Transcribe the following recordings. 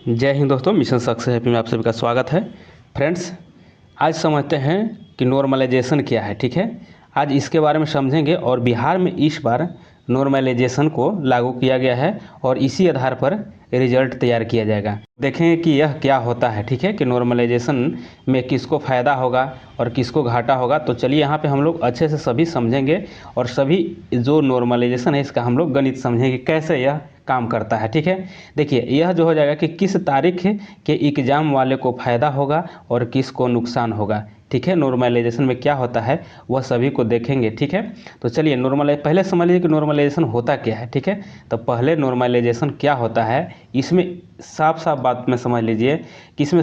जय हिंद दोस्तों, mission success happy में आप सभी का स्वागत है। फ्रेंड्स, आज समझते हैं कि नॉर्मलाइजेशन क्या है। ठीक है, आज इसके बारे में समझेंगे और बिहार में इस बार नॉर्मलाइजेशन को लागू किया गया है और इसी आधार पर रिजल्ट तैयार किया जाएगा। देखें कि यह क्या होता है। ठीक है, कि नॉर्मलाइजेशन में किसको फ़ायदा होगा और किसको घाटा होगा। तो चलिए यहाँ पे हम लोग अच्छे से सभी समझेंगे और सभी जो नॉर्मलाइजेशन है इसका हम लोग गणित समझेंगे कैसे यह काम करता है। ठीक है, देखिए यह जो हो जाएगा कि किस तारीख के एग्ज़ाम वाले को फ़ायदा होगा और किसको नुकसान होगा। ठीक है, नॉर्मलाइजेशन में क्या होता है वह सभी को देखेंगे। ठीक है, तो चलिए पहले समझ लीजिए कि नॉर्मलाइजेशन होता क्या है। ठीक है, तो पहले नॉर्मलाइजेशन क्या होता है इसमें साफ साफ बात में समझ लीजिए कि इसमें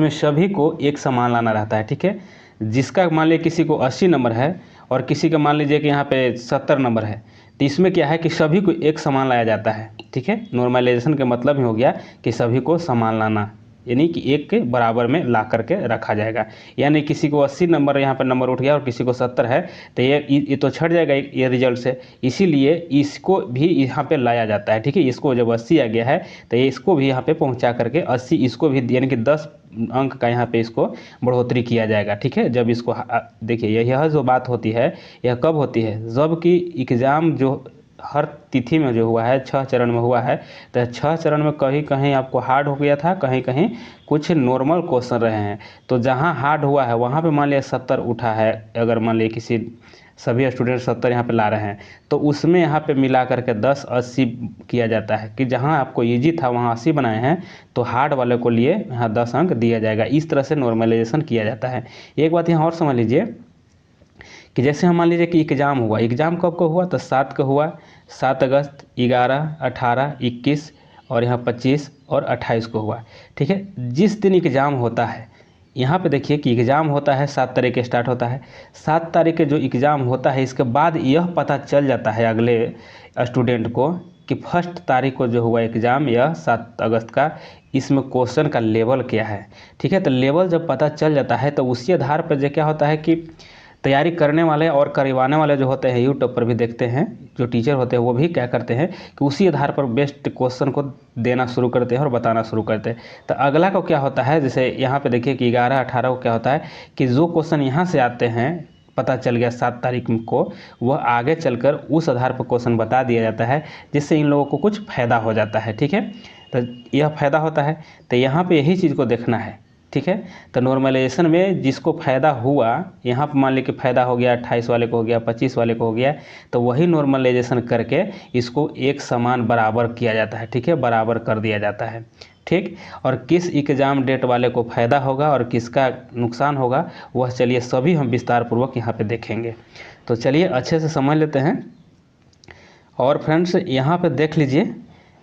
सभी को एक समान लाना रहता है। ठीक है, जिसका मान लीजिए किसी को 80 नंबर है और किसी का मान लीजिए कि यहाँ पे 70 नंबर है, तो इसमें क्या है कि सभी को एक समान लाया जाता है। ठीक है, नॉर्मलाइजेशन का मतलब ही हो गया कि सभी को समान लाना, यानी कि एक के बराबर में ला करके रखा जाएगा। यानी किसी को 80 नंबर यहाँ पर नंबर उठ गया और किसी को 70 है, तो ये तो छट जाएगा ये रिजल्ट से। इसीलिए इसको भी यहाँ पे लाया जाता है। ठीक है, इसको जब 80 आ गया है तो ये इसको भी यहाँ पे पहुँचा करके 80 इसको भी, यानी कि 10 अंक का यहाँ पे इसको बढ़ोतरी किया जाएगा। ठीक है, जब इसको देखिए यह जो बात होती है यह कब होती है, जब कि एग्ज़ाम जो हर तिथि में जो हुआ है 6 चरण में हुआ है, तो 6 चरण में कहीं कहीं आपको हार्ड हो गया था, कहीं कहीं कुछ नॉर्मल क्वेश्चन रहे हैं। तो जहाँ हार्ड हुआ है वहाँ पे मान लिया 70 उठा है, अगर मान लिया किसी सभी स्टूडेंट 70 यहाँ पे ला रहे हैं, तो उसमें यहाँ पे मिला करके 10 80 किया जाता है कि जहाँ आपको इजी था वहाँ 80 बनाए हैं तो हार्ड वाले को लिए यहाँ 10 अंक दिया जाएगा। इस तरह से नॉर्मलाइजेशन किया जाता है। एक बात यहाँ और समझ लीजिए कि जैसे हम मान लीजिए कि एग्ज़ाम हुआ, एग्ज़ाम कब को हुआ, तो 7 को हुआ, 7 अगस्त, 11, 18, 21 और यहाँ 25 और 28 को हुआ। ठीक है, जिस दिन एग्ज़ाम होता है यहाँ पे देखिए कि एग्ज़ाम होता है 7 तारीख के स्टार्ट होता है। 7 तारीख के जो एग्ज़ाम होता है इसके बाद यह पता चल जाता है अगले स्टूडेंट को कि फर्स्ट तारीख को जो हुआ एग्ज़ाम यह 7 अगस्त का, इसमें क्वेश्चन का लेवल क्या है। ठीक है, तो लेवल जब पता चल जाता है तो उसी आधार पर जो क्या होता है कि तैयारी करने वाले और करवाने वाले जो होते हैं यूट्यूब पर भी देखते हैं, जो टीचर होते हैं वो भी क्या करते हैं कि उसी आधार पर बेस्ट क्वेश्चन को देना शुरू करते हैं और बताना शुरू करते हैं। तो अगला को क्या होता है, जैसे यहाँ पे देखिए कि 11 18 को क्या होता है कि जो क्वेश्चन यहाँ से आते हैं पता चल गया 7 तारीख को, वह आगे चलकर उस आधार पर क्वेश्चन बता दिया जाता है, जिससे इन लोगों को कुछ फ़ायदा हो जाता है। ठीक है, तो यह फ़ायदा होता है, तो यहाँ पे यही चीज़ को देखना है। ठीक है, तो नॉर्मलाइजेशन में जिसको फ़ायदा हुआ, यहाँ पर मान लीजिए कि फ़ायदा हो गया 28 वाले को हो गया, 25 वाले को हो गया, तो वही नॉर्मलाइजेशन करके इसको एक समान बराबर किया जाता है। ठीक है, बराबर कर दिया जाता है। ठीक, और किस एग्ज़ाम डेट वाले को फ़ायदा होगा और किसका नुकसान होगा वह चलिए सभी हम विस्तार पूर्वक यहाँ पे देखेंगे। तो चलिए अच्छे से समझ लेते हैं। और फ्रेंड्स यहाँ पे देख लीजिए,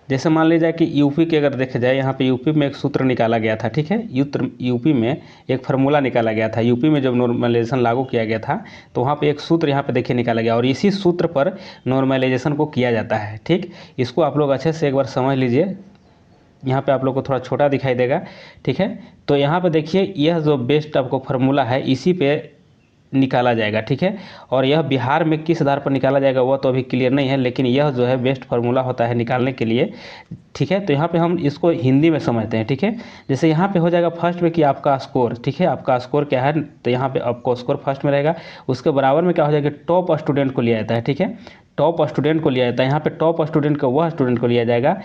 जैसे मान लीजिए कि यूपी के अगर देखा जाए, यहाँ पे यूपी में एक सूत्र निकाला गया था। ठीक है, यूपी में एक फार्मूला निकाला गया था। यूपी में जब नॉर्मलाइजेशन लागू किया गया था तो वहाँ पे एक सूत्र यहाँ पे देखिए निकाला गया और इसी सूत्र पर नॉर्मलाइजेशन को किया जाता है। ठीक, इसको आप लोग अच्छे से एक बार समझ लीजिए। यहाँ पे आप लोग को थोड़ा छोटा दिखाई देगा। ठीक है, तो यहाँ पे देखिए यह जो बेस्ट आपको फार्मूला है इसी पे निकाला जाएगा। ठीक है, और यह बिहार में किस आधार पर निकाला जाएगा वह तो अभी क्लियर नहीं है, लेकिन यह जो है बेस्ट फार्मूला होता है निकालने के लिए। ठीक है, तो यहाँ पे हम इसको हिंदी में समझते हैं। ठीक है, जैसे यहाँ पे हो जाएगा फर्स्ट में कि आपका स्कोर, ठीक है, आपका स्कोर क्या है, तो यहाँ पे आपको स्कोर फर्स्ट में रहेगा, उसके बराबर में क्या हो जाएगा टॉप स्टूडेंट को लिया जाता है। ठीक है, टॉप स्टूडेंट को लिया जाता है। यहाँ पे टॉप स्टूडेंट का वह स्टूडेंट को लिया जाएगा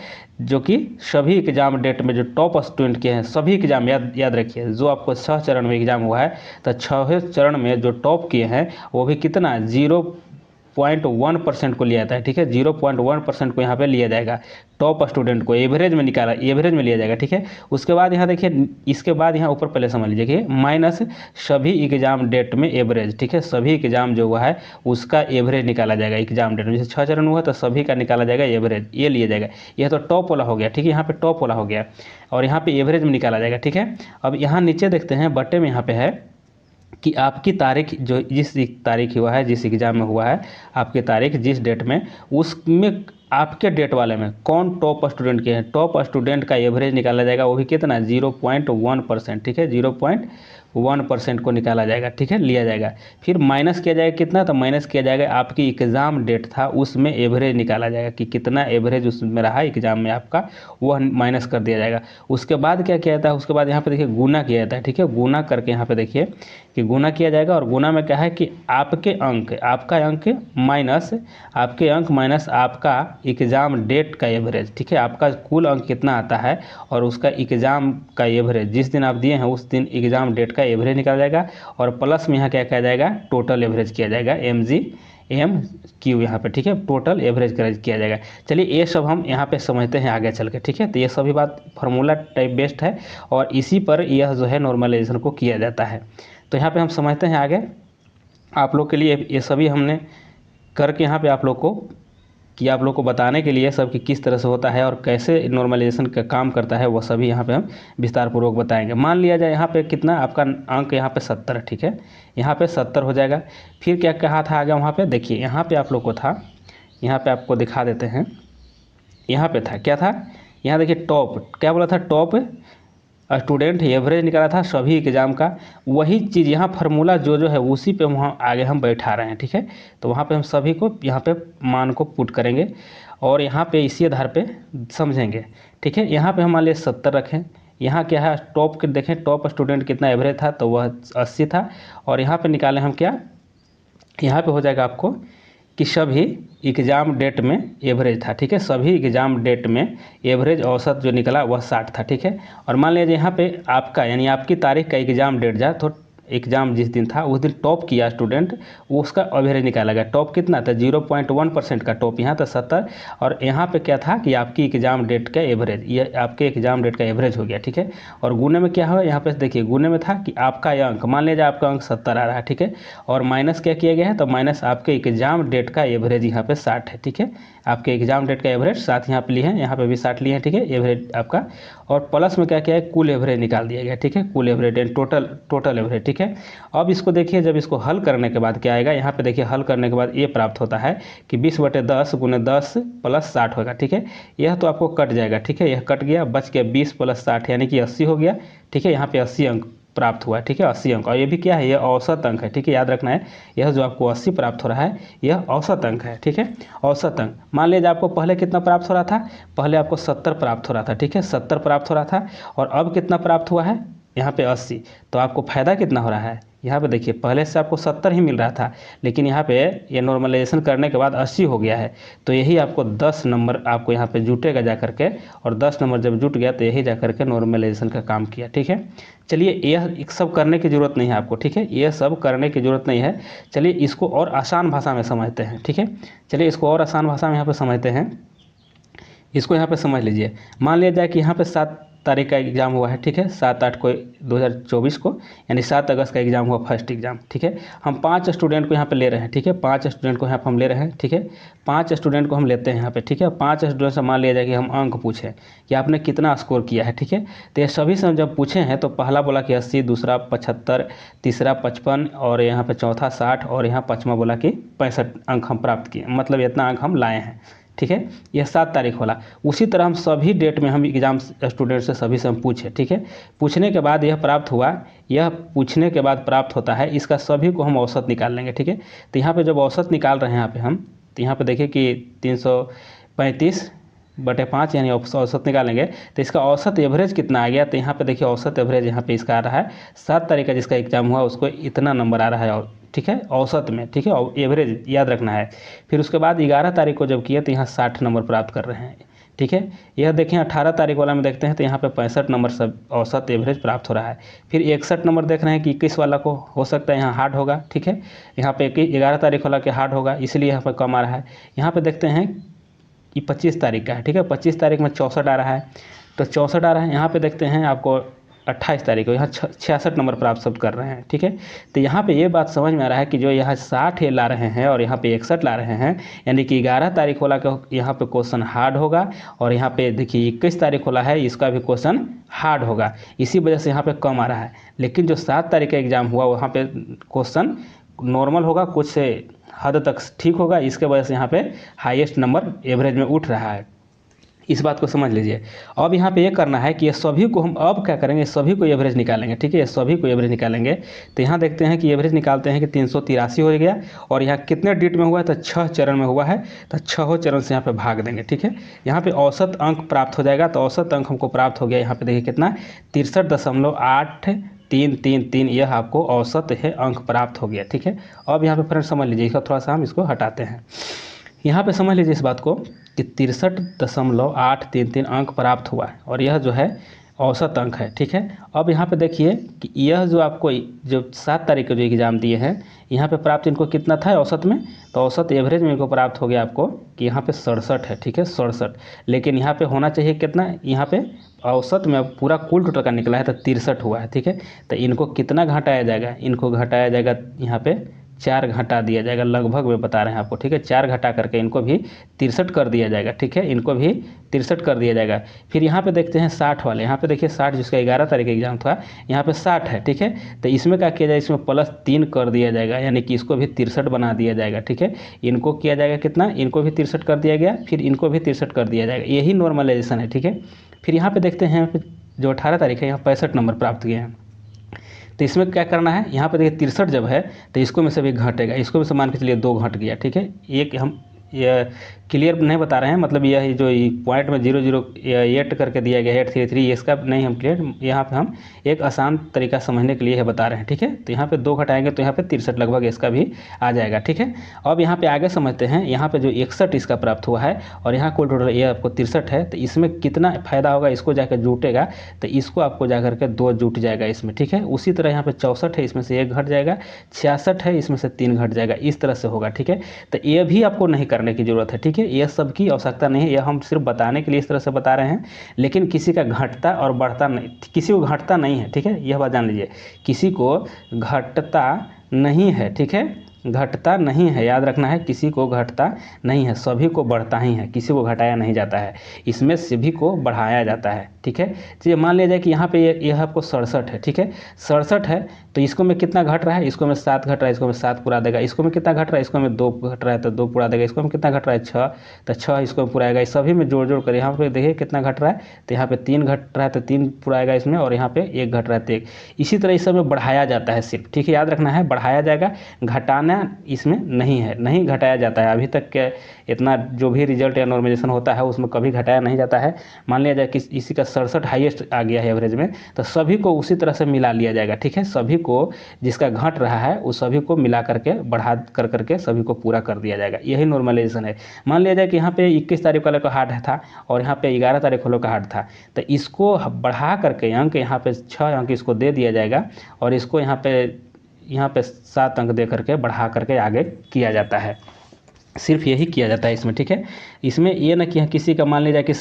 जो कि सभी एग्जाम डेट में जो टॉप स्टूडेंट के हैं, सभी एग्जाम याद रखिए, जो आपको 6 चरण में एग्जाम हुआ है तो 6वें चरण में जो टॉप किए हैं वो भी कितना 0.1% को लिया जाता है। ठीक है, 0.1% को यहाँ पे लिया जाएगा टॉप स्टूडेंट को, एवरेज में लिया जाएगा। ठीक है, उसके बाद यहाँ देखिए, इसके बाद यहाँ ऊपर पहले समझ लीजिए कि माइनस सभी एग्जाम डेट में एवरेज। ठीक है, सभी एग्जाम जो हुआ है उसका एवरेज निकाला जाएगा एग्जाम डेट में, जैसे 6 चरण हुआ तो सभी का निकाला जाएगा एवरेज, ये लिया जाएगा। यह तो टॉप वाला हो गया। ठीक है, यहाँ पे टॉप वाला हो गया और यहाँ पे एवरेज में निकाला जाएगा। ठीक है, अब यहाँ नीचे देखते हैं बट्टे में यहाँ पे है कि आपकी तारीख जो जिस तारीख हुआ है, जिस एग्ज़ाम में हुआ है, आपकी तारीख जिस डेट में, उसमें आपके डेट वाले में कौन टॉप स्टूडेंट के हैं, टॉप स्टूडेंट का एवरेज निकाला जाएगा, वो भी कितना 0.1%। ठीक है, 1% को निकाला जाएगा, ठीक है, लिया जाएगा। फिर माइनस किया जाएगा कितना, तो माइनस किया जाएगा आपकी एग्ज़ाम डेट था उसमें एवरेज निकाला जाएगा कि कितना एवरेज उसमें रहा एग्ज़ाम में आपका, वह माइनस कर दिया जाएगा। उसके बाद क्या किया जाता है, उसके बाद यहाँ पे देखिए गुना किया जाता है, ठीक है। गुना करके यहाँ पे देखिए कि गुना किया जाएगा, और गुना में क्या है कि आपके अंक, आपका अंक माइनस आपके अंक माइनस आपका एग्ज़ाम डेट का एवरेज, ठीक है। आपका कुल अंक कितना आता है और उसका एग्ज़ाम का एवरेज जिस दिन आप दिए हैं उस दिन एग्ज़ाम डेट का एवरेज निकाला जाएगा, और प्लस में यहाँ क्या किया जाएगा, टोटल एवरेज किया जाएगा, MGMQ यहाँ पे, ठीक है, टोटल एवरेज किया जाएगा। चलिए ये सब हम यहाँ पे समझते हैं आगे चल के, ठीक है। तो ये सभी बात फार्मूला टाइप बेस्ड है और इसी पर यह जो है नॉर्मलाइजेशन को किया जाता है। तो यहाँ पे हम समझते हैं आगे, आप लोग के लिए ये सभी हमने करके यहाँ पे आप लोग को बताने के लिए सब कि किस तरह से होता है और कैसे नॉर्मलाइजेशन का काम करता है, वो सभी यहाँ पे हम विस्तार पूर्वक बताएंगे। मान लिया जाए यहाँ पे कितना आपका अंक यहाँ पे 70, ठीक है, यहाँ पे 70 हो जाएगा। फिर क्या कहा था आगे वहाँ पे, देखिए यहाँ पे आप लोग को था, यहाँ पे आपको दिखा देते हैं, यहाँ पे था क्या था, यहाँ देखिए टॉप, क्या बोला था, टॉप स्टूडेंट एवरेज निकाला था सभी एग्ज़ाम का। वही चीज़ यहाँ फार्मूला जो है उसी पे वहाँ आगे हम बैठा रहे हैं, ठीक है। तो वहाँ पे हम सभी को यहाँ पे मान को पुट करेंगे और यहाँ पे इसी आधार पे समझेंगे, ठीक है। यहाँ पे हम मान लिया 70 रखें, यहाँ क्या है टॉप के देखें, टॉप स्टूडेंट कितना एवरेज था, तो वह 80 था। और यहाँ पे निकालें हम क्या, यहाँ पे हो जाएगा आपको कि सभी एग्ज़ाम डेट में एवरेज था, ठीक है, सभी एग्ज़ाम डेट में एवरेज औसत जो निकला वह 60 था, ठीक है। और मान लीजिए यहाँ पे आपका यानी आपकी तारीख का एग्ज़ाम डेट जा, तो एग्ज़ाम जिस दिन था उस दिन टॉप किया स्टूडेंट, वो उसका एवरेज निकाला गया। टॉप कितना था, 0.1% का टॉप, यहाँ था 70, और यहाँ पे क्या था कि आपकी एग्ज़ाम डेट का एवरेज, ये आपके एग्ज़ाम डेट का एवरेज हो गया, ठीक है। और गुने में क्या हुआ, यहाँ पे देखिए गुने में था कि आपका अंक, मान लीजिए आपका अंक 70 आ रहा है, ठीक है, और माइनस क्या किया गया है, तो माइनस आपके एग्ज़ाम डेट का एवरेज यहाँ पे 60 है, ठीक है। आपके एग्ज़ाम डेट का एवरेज 60 यहाँ पे लिए हैं, यहाँ पे भी 60 लिए हैं, ठीक है, एवरेज आपका। और प्लस में क्या किया है, कुल एवरेज निकाल दिया गया, ठीक है, कुल एवरेज एंड टोटल एवरेज, ठीक है। अब इसको देखिए, जब इसको हल करने के बाद क्या आएगा, यहाँ पे देखिए हल करने के बाद ये प्राप्त होता है कि 20/10 × 10 + 60 होगा, ठीक है। यह तो आपको कट जाएगा, ठीक है, यह कट गया, बच गया 20 + 60 यानी कि 80 हो गया, ठीक है। यहाँ पे 80 अंक प्राप्त हुआ है, ठीक है, 80 अंक। और ये भी क्या है, ये औसत अंक है, ठीक है, याद रखना है, यह जो आपको 80 प्राप्त हो रहा है यह औसत अंक है, ठीक है, औसत अंक। मान लीजिए आपको पहले कितना प्राप्त हो रहा था, पहले आपको 70 प्राप्त हो रहा था, ठीक है, 70 प्राप्त हो रहा था, और अब कितना प्राप्त हुआ है यहाँ पे 80। तो आपको फ़ायदा कितना हो रहा है, यहाँ पे देखिए पहले से आपको 70 ही मिल रहा था, लेकिन यहाँ पे ये नॉर्मलाइजेशन करने के बाद 80 हो गया है। तो यही आपको 10 नंबर आपको यहाँ पे जुटेगा जा करके, और 10 नंबर जब जुट गया तो यही जा करके नॉर्मलाइजेशन का काम किया, ठीक है। चलिए यह सब करने की ज़रूरत नहीं है आपको, ठीक है, ये सब करने की ज़रूरत नहीं है। चलिए इसको और आसान भाषा में समझते हैं, ठीक है। चलिए इसको और आसान भाषा में यहाँ पर समझते हैं, इसको यहाँ पे समझ लीजिए। मान लिया जाए कि यहाँ पे 7 तारीख का एग्ज़ाम हुआ है, ठीक है, 7/8 को 2024 को, यानी 7 अगस्त का एग्ज़ाम हुआ फर्स्ट एग्ज़ाम, ठीक है। हम 5 स्टूडेंट को यहाँ पे ले रहे हैं, ठीक है, 5 स्टूडेंट को यहाँ पे हम ले रहे हैं, ठीक है, 5 स्टूडेंट को हम लेते हैं यहाँ पे, ठीक है। 5 स्टूडेंट से मान लिया जाए कि हम अंक पूछें कि आपने कितना स्कोर किया है, ठीक है। तो ये सभी से हम जब पूछे हैं तो पहला बोला कि 80, दूसरा 75, तीसरा 55, और यहाँ पे चौथा 60, और यहाँ पाँचवा बोला कि 65 अंक हम प्राप्त किए, मतलब इतना अंक हम लाए हैं, ठीक है। यह 7 तारीख वाला। उसी तरह हम सभी डेट में हम एग्ज़ाम स्टूडेंट से सभी से हम पूछे, ठीक है। पूछने के बाद यह प्राप्त हुआ, यह पूछने के बाद प्राप्त होता है, इसका सभी को हम औसत निकाल लेंगे, ठीक है। तो यहाँ पे जब औसत निकाल रहे हैं यहाँ पे हम, तो यहाँ पे देखिए कि 335/5 यानी औसत निकालेंगे, तो इसका औसत एवरेज कितना आ गया। तो यहाँ पे देखिए औसत एवरेज यहाँ पे इसका आ रहा है 7 तारीख का जिसका एग्ज़ाम हुआ उसको इतना नंबर आ रहा है, और ठीक है, औसत में, ठीक है, और एवरेज याद रखना है। फिर उसके बाद 11 तारीख को जब किए तो यहाँ 60 नंबर प्राप्त कर रहे हैं, ठीक है। यह देखें 18 तारीख वाला में देखते हैं तो यहाँ पे 65 नंबर सब औसत एवरेज प्राप्त हो रहा है। फिर 61 नंबर देख रहे हैं कि 21 वाला को हो सकता है यहाँ हार्ड होगा, ठीक है, यहाँ पे 11 तारीख वाला के हार्ड होगा, इसलिए यहाँ पर कम आ रहा है। यहाँ पर देखते हैं कि 25 तारीख का है, ठीक है, 25 तारीख में 64 आ रहा है, तो 64 आ रहा है। यहाँ पे देखते हैं आपको 28 तारीख को यहाँ 66 नंबर प्राप्त सब कर रहे हैं, ठीक है। तो यहाँ पे ये बात समझ में आ रहा है कि जो यहाँ 60 ला रहे हैं और यहाँ पे 61 ला रहे हैं, यानी कि 11 तारीख वाला का यहाँ पे क्वेश्चन हार्ड होगा, और यहाँ पे देखिए 21 तारीख वाला है इसका भी क्वेश्चन हार्ड होगा, इसी वजह से यहाँ पे कम आ रहा है। लेकिन जो 7 तारीख का एग्ज़ाम हुआ वहाँ पे क्वेश्चन नॉर्मल होगा, कुछ से हद तक ठीक होगा, इसके वजह से यहाँ पे हाईएस्ट नंबर एवरेज में उठ रहा है। इस बात को समझ लीजिए। अब यहाँ पे ये करना है कि ये सभी को हम अब क्या करेंगे, सभी को एवरेज निकालेंगे, ठीक है, ये सभी को एवरेज निकालेंगे। तो यहाँ देखते हैं कि एवरेज निकालते हैं कि 383 हो गया, और यहाँ कितने डिट में हुआ है, तो 6 चरण में हुआ है, तो 6 चरण से यहाँ पे भाग देंगे, ठीक है। यहाँ पे औसत अंक प्राप्त हो जाएगा, तो औसत अंक हमको प्राप्त हो गया, यहाँ पे देखिए कितना 63.8333, यह आपको औसत है अंक प्राप्त हो गया, ठीक है। अब यहाँ पे फ्रेंड समझ लीजिए, इसका थोड़ा सा हम इसको हटाते हैं। यहाँ पे समझ लीजिए इस बात को कि 63.833 अंक प्राप्त हुआ है, और यह जो है औसत अंक है, ठीक है। अब यहाँ पे देखिए कि यह जो आपको जो 7 तारीख को जो एग्ज़ाम दिए हैं, यहाँ पे प्राप्त इनको कितना था औसत में, तो औसत एवरेज में इनको प्राप्त हो गया आपको कि यहाँ पे 67 है, ठीक है, 67। लेकिन यहाँ पे होना चाहिए कितना, यहाँ पे औसत में अब पूरा कुल टोटल का निकला है तो 63 हुआ है, ठीक है। तो इनको कितना घटाया जाएगा, इनको घटाया जाएगा यहाँ पे 4 घटा दिया जाएगा, लगभग में बता रहे हैं आपको, ठीक है। 4 घटा करके इनको भी 63 कर दिया जाएगा, ठीक है, इनको भी 63 कर दिया जाएगा। फिर यहाँ पे देखते हैं 60 वाले, यहाँ पे देखिए 60 जिसका 11 तारीख एग्जाम था, यहाँ पे 60 है, ठीक है। तो इसमें क्या किया जाए, इसमें +3 कर दिया जाएगा, यानी कि इसको भी 63 बना दिया जाएगा, ठीक है। इनको किया जाएगा कितना, इनको भी 63 कर दिया गया, फिर इनको भी 63 कर दिया जाएगा, यही नॉर्मलाइजेशन है, ठीक है। फिर यहाँ पे देखते हैं, यहाँ पे जो 18 तारीख है, यहाँ 65 नंबर प्राप्त किए हैं। तो इसमें क्या करना है, यहाँ पे देखिए 63 जब है तो इसको में से भी घटेगा, इसको में से मान के चलिए 2 घट गया, ठीक है। एक हम ये क्लियर नहीं बता रहे हैं, मतलब यह जो पॉइंट में 008 करके दिया गया है 833, इसका नहीं हम क्लियर, यहाँ पे हम एक आसान तरीका समझने के लिए है बता रहे हैं, ठीक है। तो यहाँ पे 2 घटाएंगे तो यहाँ पे 63 लगभग इसका भी आ जाएगा, ठीक है। अब यहाँ पे आगे समझते हैं, यहाँ पे जो 61 इसका प्राप्त हुआ है, और यहाँ कुल टोटल ये आपको 63 है, तो इसमें कितना फ़ायदा होगा, इसको जाकर जुटेगा, तो इसको आपको जाकर के 2 जुट जाएगा इसमें, ठीक है। उसी तरह यहाँ पे 64 है, इसमें से 1 घट जाएगा, 66 है, इसमें से 3 घट जाएगा, इस तरह से होगा, ठीक है। तो ये भी आपको नहीं करने की ज़रूरत है, ठीक है, यह सब की आवश्यकता नहीं है, यह हम सिर्फ बताने के लिए इस तरह से बता रहे हैं। लेकिन किसी का घटता और बढ़ता नहीं, किसी को घटता नहीं है, ठीक है, यह बात जान लीजिए, किसी को घटता नहीं है, ठीक है, घटता नहीं है, याद रखना है, किसी को घटता नहीं है, सभी को बढ़ता ही है, किसी को घटाया नहीं जाता है, इसमें सभी को बढ़ाया जाता है, ठीक है। चलिए मान लिया जाए कि यहाँ पे यह आपको 67 है, ठीक है, 67 है, तो इसको में कितना घट रहा है, इसको में 7 घट रहा है, इसको में 7 पूरा देगा, इसको में कितना घट रहा है, इसको में 2 घट रहा है तो 2 पूरा देगा, इसको में कितना घट रहा है 6, तो 6 इसको में पुराएगा, इस सभी में जोड़ जोड़ कर यहाँ पे देखिए कितना घट रहा है, तो यहाँ पे 3 घट रहा है तो 3 पुराएगा इसमें, और यहाँ पे 1 घट रहा है तो 1, इसी तरह इस सब में बढ़ाया जाता है सिर्फ, ठीक है, याद रखना है, बढ़ाया जाएगा, घटाना इसमें नहीं है, नहीं घटाया जाता है। अभी तक के इतना जो भी रिजल्ट या नॉर्मलाइजेशन होता है उसमें कभी घटाया नहीं जाता है। मान लिया जाए कि इसी का 67 हाईएस्ट आ गया है एवरेज में, तो सभी को उसी तरह से मिला लिया जाएगा, ठीक है, सभी को जिसका घट रहा है उस सभी को मिला करके बढ़ा करके सभी को पूरा कर दिया जाएगा, यही नॉर्मलाइजेशन है। मान लिया जाए कि यहाँ पे 21 तारीख वाले का हार्ड था और यहाँ पे 11 तारीख वालों का हार्ड था, तो इसको बढ़ा करके अंक यहाँ पे 6 अंक इसको दे दिया जाएगा, और इसको यहाँ पे 7 अंक दे करके बढ़ा करके आगे किया जाता है, सिर्फ यही किया जाता है इसमें, ठीक है। इसमें ये ना कि किसी का मान लिया जाए कि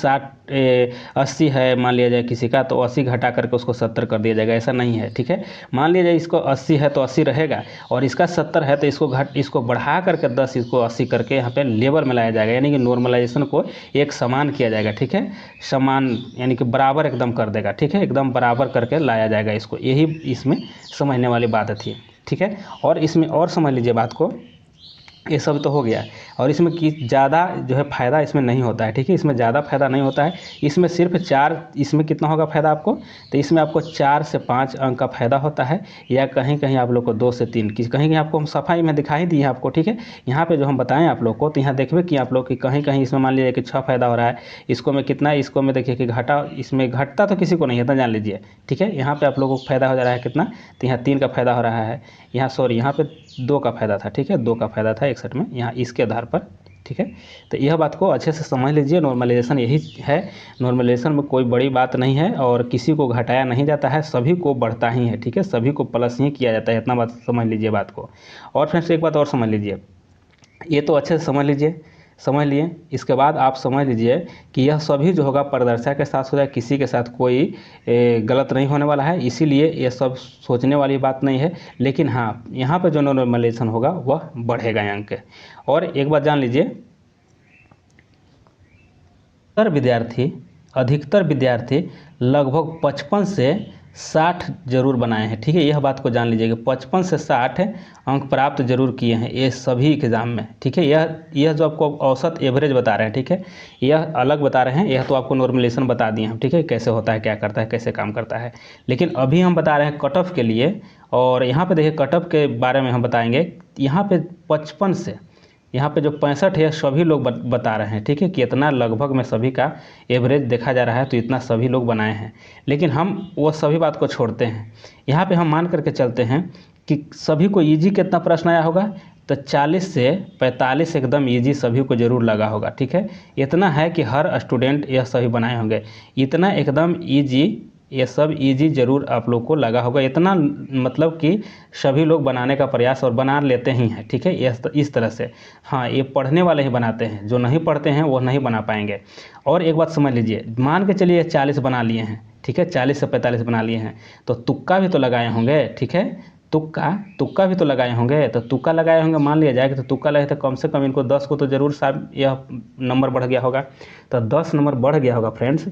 80 है, मान लिया जाए किसी का, तो 80 घटा करके उसको 70 कर दिया जाएगा, ऐसा नहीं है, ठीक है। मान लिया जाए इसको 80 है तो 80 रहेगा, और इसका 70 है तो इसको बढ़ा करके 10 इसको 80 करके यहाँ पे लेवल में लाया जाएगा, यानी कि नॉर्मलाइजेशन को एक समान किया जाएगा, ठीक है, समान यानी कि बराबर एकदम कर देगा, ठीक है, एकदम बराबर करके लाया जाएगा इसको, यही इसमें समझने वाली बात थी, ठीक है। और इसमें और समझ लीजिए बात को, ये सब तो हो गया, और इसमें कि ज़्यादा जो है फ़ायदा इसमें नहीं होता है, ठीक है, इसमें ज़्यादा फ़ायदा नहीं होता है, इसमें सिर्फ 4, इसमें कितना होगा फ़ायदा आपको, तो इसमें आपको 4 से 5 अंक का फ़ायदा होता है, या कहीं कहीं आप लोग को 2 से 3, कहीं कहीं आपको हम सफाई में दिखाई दी है आपको, ठीक है। यहाँ पे जो हम बताएं आप लोग को, तो यहाँ देखिए कि आप लोग की कहीं कहीं इसमें मान लीजिए कि 6 फ़ायदा हो रहा है, इसको में कितना, इसको में देखिए कि घटा, इसमें घटता तो किसी को नहीं है, इतना जान लीजिए, ठीक है। यहाँ पे आप लोगों को फ़ायदा हो जा रहा है कितना, तो यहाँ 3 का फ़ायदा हो रहा है, यहाँ सॉरी यहाँ पे 2 का फ़ायदा था, ठीक है, 2 का फ़ायदा था 61 में, यहाँ इसके आधार पर, ठीक है। तो यह बात को अच्छे से समझ लीजिए, नॉर्मलाइजेशन यही है, नॉर्मलाइजेशन में कोई बड़ी बात नहीं है, और किसी को घटाया नहीं जाता है, सभी को बढ़ता ही है, ठीक है, सभी को प्लस ही किया जाता है, इतना बात समझ लीजिए बात को। और फ्रेंड्स एक बात और समझ लीजिए, ये तो अच्छे से समझ लिए, इसके बाद आप समझ लीजिए कि यह सभी जो होगा पारदर्शिता के साथ हो जाए, किसी के साथ कोई गलत नहीं होने वाला है, इसीलिए ये सब सोचने वाली बात नहीं है। लेकिन हाँ, यहाँ पे जो नॉर्मलाइजेशन होगा वह बढ़ेगा अंक। और एक बात जान लीजिए, अधिकतर विद्यार्थी लगभग 55 से 60 जरूर बनाए हैं, ठीक है। यह बात को जान लीजिएगा, 55 से 60 अंक प्राप्त जरूर किए हैं ये सभी एग्ज़ाम में, ठीक है। यह जो आपको औसत एवरेज बता रहे हैं, ठीक है, यह अलग बता रहे हैं। यह तो आपको नॉर्मलाइजेशन बता दिए हम, ठीक है, कैसे होता है, क्या करता है, कैसे काम करता है। लेकिन अभी हम बता रहे हैं कट ऑफ के लिए, और यहाँ पे देखिए कट ऑफ के बारे में हम बताएंगे। यहाँ पे 55 से यहाँ पे जो 65 है सभी लोग बता रहे हैं, ठीक है, कि इतना लगभग में सभी का एवरेज देखा जा रहा है, तो इतना सभी लोग बनाए हैं। लेकिन हम वो सभी बात को छोड़ते हैं, यहाँ पे हम मान करके चलते हैं कि सभी को ईजी कितना प्रश्न आया होगा, तो 40 से 45 एकदम ईजी सभी को ज़रूर लगा होगा, ठीक है। इतना है कि हर स्टूडेंट यह सभी बनाए होंगे, इतना एकदम ईजी, ये सब इजी ज़रूर आप लोग को लगा होगा। इतना मतलब कि सभी लोग बनाने का प्रयास और बना लेते ही हैं, ठीक है, इस तरह से। हाँ, ये पढ़ने वाले ही बनाते हैं, जो नहीं पढ़ते हैं वो नहीं बना पाएंगे। और एक बात समझ लीजिए, मान के चलिए 40 बना लिए हैं, ठीक है, 40 से 45 बना लिए हैं, तो तुक्का भी तो लगाए होंगे, ठीक है। तुक्का भी तो लगाए होंगे, तो तुक्का लगाए होंगे, मान लिया जाए कि तो तुक्का लगे तो कम से कम इनको 10 को तो ज़रूर साहब यह नंबर बढ़ गया होगा। तो 10 नंबर बढ़ गया होगा फ्रेंड्स,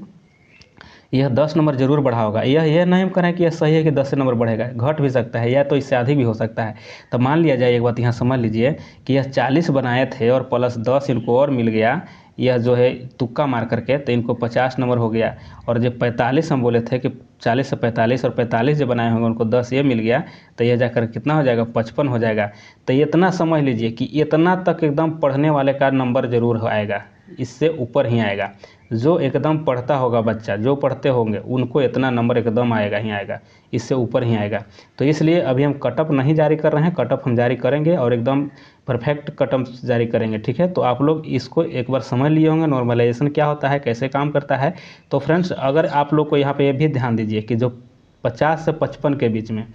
यह 10 नंबर जरूर बढ़ा होगा। यह नहीं हम करें कि यह सही है कि 10 से नंबर बढ़ेगा, घट भी सकता है या तो इससे अधिक भी हो सकता है। तो मान लिया जाए, एक बात यहाँ समझ लीजिए कि यह 40 बनाए थे और प्लस 10 इनको और मिल गया, यह जो है तुक्का मार करके, तो इनको 50 नंबर हो गया। और जब 45 हम बोले थे कि 40 से 45, और 45 जो बनाए होंगे उनको 10 ये मिल गया, तो यह जाकर कितना हो जाएगा, 55 हो जाएगा। तो इतना समझ लीजिए कि इतना तक एकदम पढ़ने वाले का नंबर ज़रूर आएगा, इससे ऊपर ही आएगा। जो एकदम पढ़ता होगा बच्चा, जो पढ़ते होंगे उनको इतना नंबर एकदम आएगा ही आएगा, इससे ऊपर ही आएगा। तो इसलिए अभी हम कटअप नहीं जारी कर रहे हैं, कटअप हम जारी करेंगे और एकदम परफेक्ट कटअप जारी करेंगे, ठीक है। तो आप लोग इसको एक बार समझ लिए होंगे, नॉर्मलाइजेशन क्या होता है, कैसे काम करता है। तो फ्रेंड्स, अगर आप लोग को यहाँ पे ये भी ध्यान दीजिए कि जो 50 से 55 के बीच में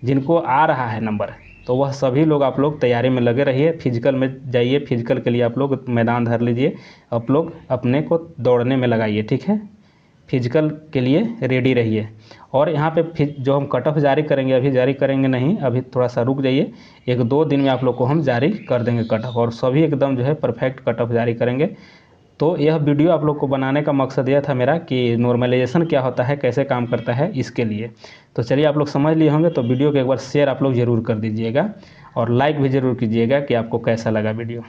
जिनको आ रहा है नंबर, तो वह सभी लोग आप लोग तैयारी में लगे रहिए, फिजिकल में जाइए, फिजिकल के लिए आप लोग मैदान धर लीजिए, आप लोग अपने को दौड़ने में लगाइए, ठीक है, फिजिकल के लिए रेडी रहिए। और यहाँ पे जो हम कट ऑफ जारी करेंगे, अभी जारी करेंगे नहीं, अभी थोड़ा सा रुक जाइए, 1-2 दिन में आप लोग को हम जारी कर देंगे कट ऑफ, और सभी एकदम जो है परफेक्ट कट ऑफ जारी करेंगे। तो यह वीडियो आप लोग को बनाने का मकसद यह था मेरा कि नॉर्मलाइजेशन क्या होता है, कैसे काम करता है, इसके लिए। तो चलिए, आप लोग समझ लिए होंगे, तो वीडियो को एक बार शेयर आप लोग ज़रूर कर दीजिएगा और लाइक भी ज़रूर कीजिएगा कि आपको कैसा लगा वीडियो।